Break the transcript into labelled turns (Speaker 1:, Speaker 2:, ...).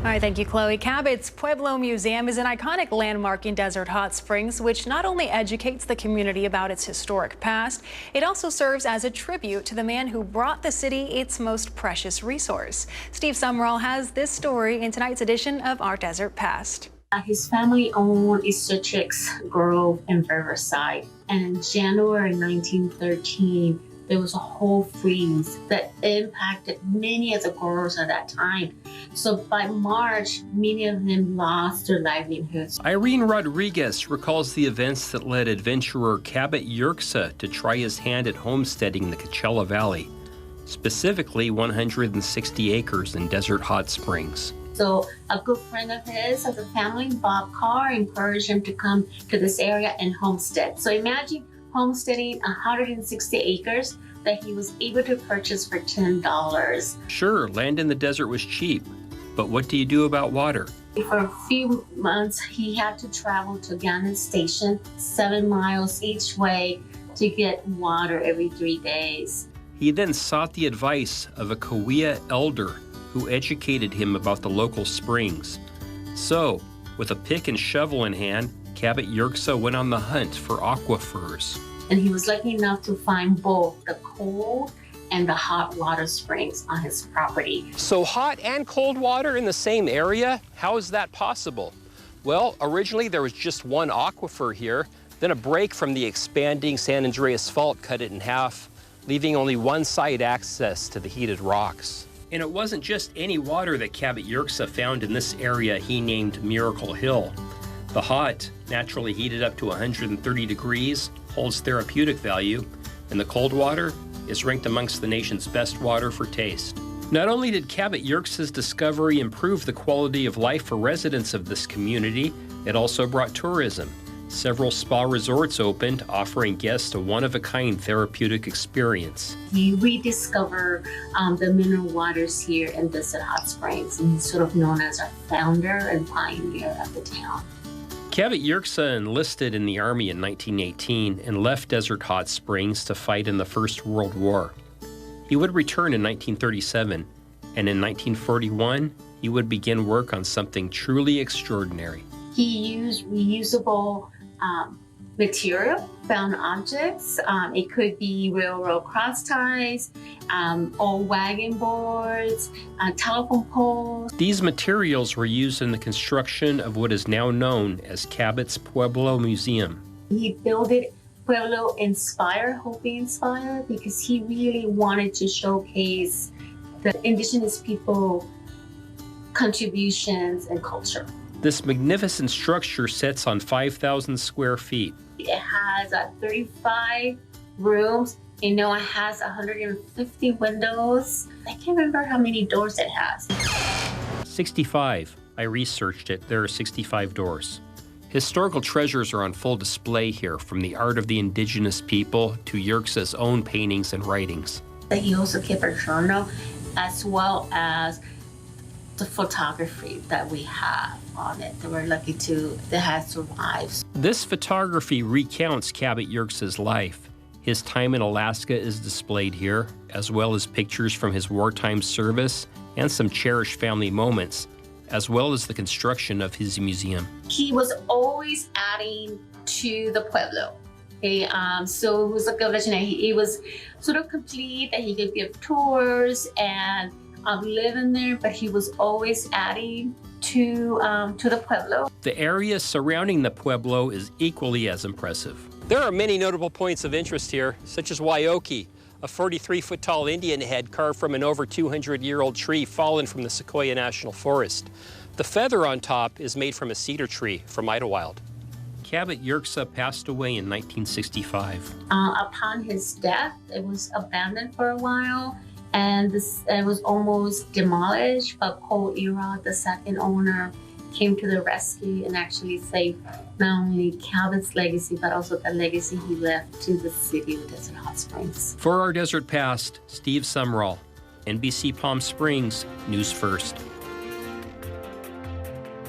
Speaker 1: All right, thank you, Chloe. Cabot's Pueblo Museum is an iconic landmark in Desert Hot Springs, which not only educates the community about its historic past, it also serves as a tribute to the man who brought the city its most precious resource. Steve Sumrall has this story in tonight's edition of Our Desert Past.
Speaker 2: His family owned a citrus grove in Riverside, and in January 1913, there was a whole freeze that impacted many of the growers at that time. So by March, many of them lost their livelihoods.
Speaker 3: Irene Rodriguez recalls the events that led adventurer Cabot to try his hand at homesteading the Coachella Valley, specifically 160 acres in Desert Hot Springs.
Speaker 2: So a good friend of his of the family, Bob Carr, encouraged him to come to this area and homestead. So imagine homesteading 160 acres that he was able to purchase for $10.
Speaker 3: Sure, land in the desert was cheap, but what do you do about water?
Speaker 2: For a few months, he had to travel to Gannon Station, 7 miles each way, to get water every 3 days.
Speaker 3: He then sought the advice of a Cahuilla elder who educated him about the local springs. So, with a pick and shovel in hand, Cabot went on the hunt for aquifers.
Speaker 2: And he was lucky enough to find both the cold and the hot water springs on his property.
Speaker 3: So hot and cold water in the same area? How is that possible? Well, originally there was just one aquifer here, then a break from the expanding San Andreas Fault cut it in half, leaving only one side access to the heated rocks. And it wasn't just any water that Cabot found in this area he named Miracle Hill. The hot, naturally heated up to 130 degrees, holds therapeutic value, and the cold water is ranked amongst the nation's best water for taste. Not only did Cabot discovery improve the quality of life for residents of this community, it also brought tourism. Several spa resorts opened, offering guests a one-of-a-kind therapeutic experience.
Speaker 2: He rediscovered the mineral waters here in Desert Hot Springs, and he's sort of known as our founder and pioneer of the town.
Speaker 3: Cabot enlisted in the Army in 1918 and left Desert Hot Springs to fight in the First World War. He would return in 1937, and in 1941, he would begin work on something truly extraordinary.
Speaker 2: He used reusable material, found objects. It could be railroad cross ties, old wagon boards, telephone poles.
Speaker 3: These materials were used in the construction of what is now known as Cabot's Pueblo Museum.
Speaker 2: He built it Pueblo inspired, hoping inspired, because he really wanted to showcase the indigenous people contributions and culture.
Speaker 3: This magnificent structure sits on 5,000 square feet.
Speaker 2: It has 35 rooms. It has 150 windows. I can't remember how many doors it has.
Speaker 3: 65. I researched it. There are 65 doors. Historical treasures are on full display here, from the art of the indigenous people to Yerxa's own paintings and writings.
Speaker 2: He also kept a journal, as well as the photography that we have on it that we're lucky that has survived.
Speaker 3: This photography recounts Cabot life. His time in Alaska is displayed here, as well as pictures from his wartime service and some cherished family moments, as well as the construction of his museum.
Speaker 2: He was always adding to the Pueblo. Okay, so it was like a visionary. It was sort of complete that he could give tours and live in there, but he was always adding to the Pueblo.
Speaker 3: The area surrounding the Pueblo is equally as impressive. There are many notable points of interest here, such as Wyoke, a 43-foot tall Indian head carved from an over 200-year-old tree fallen from the Sequoia National Forest. The feather on top is made from a cedar tree from Idlewild. Cabot passed away in 1965.
Speaker 2: Upon his death, it was abandoned for a while, and it was almost demolished, but Paul Era, the second owner, came to the rescue and actually saved not only Cabot's legacy, but also the legacy he left to the city of Desert Hot Springs.
Speaker 3: For Our Desert Past, Steve Sumrall, NBC Palm Springs, News First.